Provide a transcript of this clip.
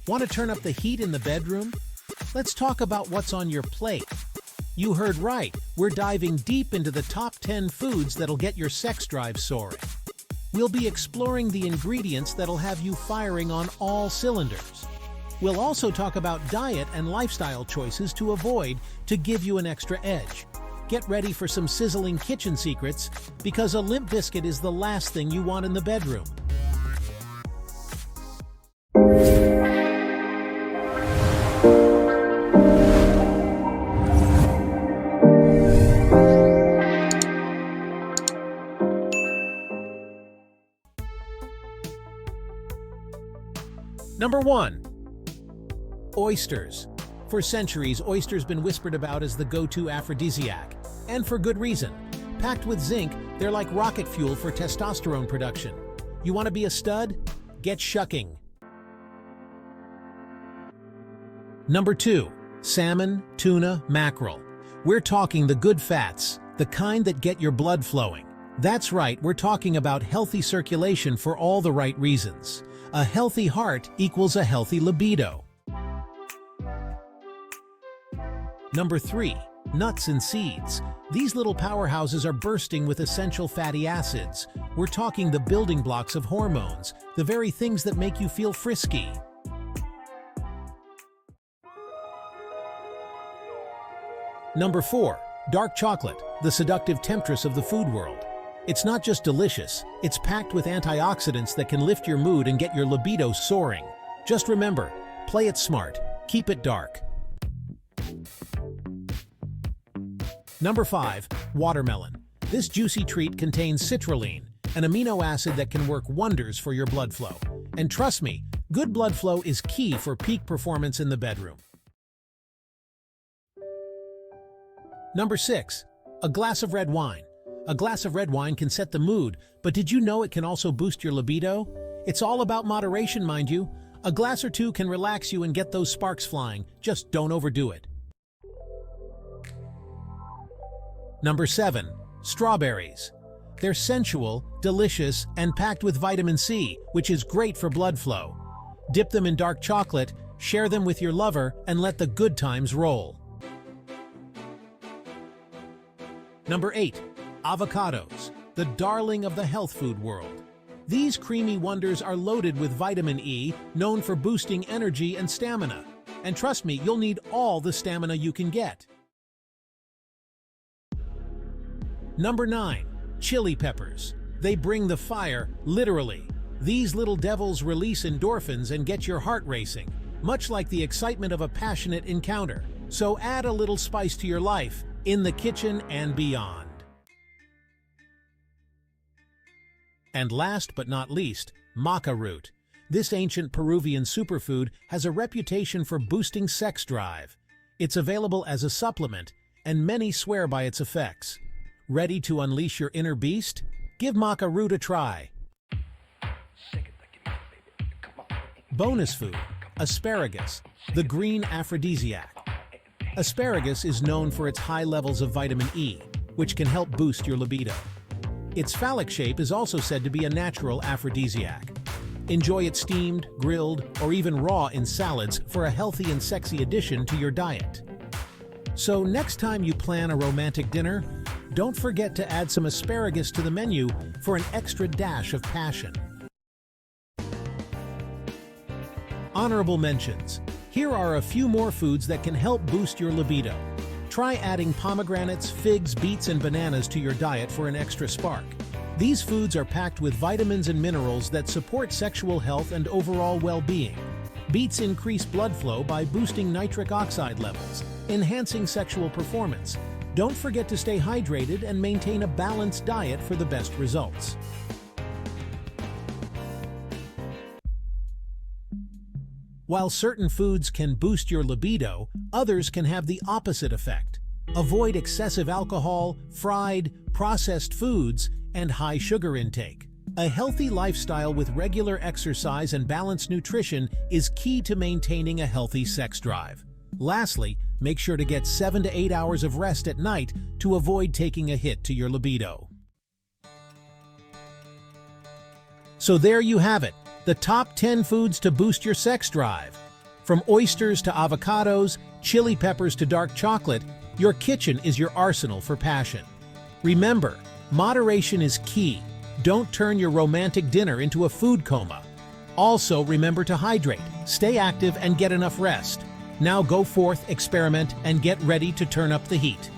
Want to turn up the heat in the bedroom? Let's talk about what's on your plate. You heard right, we're diving deep into the top 10 foods that'll get your sex drive soaring. We'll be exploring the ingredients that'll have you firing on all cylinders. We'll also talk about diet and lifestyle choices to avoid to give you an extra edge. Get ready for some sizzling kitchen secrets, because a limp biscuit is the last thing you want in the bedroom. Number 1. Oysters. For centuries, oysters been whispered about as the go-to aphrodisiac, and for good reason. Packed with zinc, they're like rocket fuel for testosterone production. You want to be a stud? Get shucking. Number 2. Salmon, tuna, mackerel. We're talking the good fats, the kind that get your blood flowing. That's right, we're talking about healthy circulation for all the right reasons. A healthy heart equals a healthy libido. Number 3. Nuts and seeds. These little powerhouses are bursting with essential fatty acids. We're talking the building blocks of hormones, the very things that make you feel frisky. Number 4. Dark chocolate, the seductive temptress of the food world. It's not just delicious, it's packed with antioxidants that can lift your mood and get your libido soaring. Just remember, play it smart, keep it dark. Number 5. Watermelon. This juicy treat contains citrulline, an amino acid that can work wonders for your blood flow. And trust me, good blood flow is key for peak performance in the bedroom. Number 6. A glass of red wine. A glass of red wine can set the mood, but did you know it can also boost your libido? It's all about moderation, mind you. A glass or two can relax you and get those sparks flying, just don't overdo it. Number 7. Strawberries. They're sensual, delicious, and packed with vitamin C, which is great for blood flow. Dip them in dark chocolate, share them with your lover, and let the good times roll. Number 8. Avocados, the darling of the health food world. These creamy wonders are loaded with vitamin E, known for boosting energy and stamina. And trust me, you'll need all the stamina you can get. Number 9. Chili peppers. They bring the fire, literally. These little devils release endorphins and get your heart racing, much like the excitement of a passionate encounter. So add a little spice to your life, in the kitchen and beyond. And last but not least, maca root. This ancient Peruvian superfood has a reputation for boosting sex drive. It's available as a supplement, and many swear by its effects. Ready to unleash your inner beast? Give maca root a try. Bonus food, asparagus, the green aphrodisiac. Asparagus is known for its high levels of vitamin E, which can help boost your libido. Its phallic shape is also said to be a natural aphrodisiac. Enjoy it steamed, grilled, or even raw in salads for a healthy and sexy addition to your diet. So next time you plan a romantic dinner, don't forget to add some asparagus to the menu for an extra dash of passion. Honorable mentions. Here are a few more foods that can help boost your libido. Try adding pomegranates, figs, beets, and bananas to your diet for an extra spark. These foods are packed with vitamins and minerals that support sexual health and overall well-being. Beets increase blood flow by boosting nitric oxide levels, enhancing sexual performance. Don't forget to stay hydrated and maintain a balanced diet for the best results. While certain foods can boost your libido, others can have the opposite effect. Avoid excessive alcohol, fried, processed foods, and high sugar intake. A healthy lifestyle with regular exercise and balanced nutrition is key to maintaining a healthy sex drive. Lastly, make sure to get 7 to 8 hours of rest at night to avoid taking a hit to your libido. So there you have it, the top 10 foods to boost your sex drive. From oysters to avocados, chili peppers to dark chocolate, your kitchen is your arsenal for passion. Remember, moderation is key. Don't turn your romantic dinner into a food coma. Also, remember to hydrate, stay active, and get enough rest. Now go forth, experiment, and get ready to turn up the heat.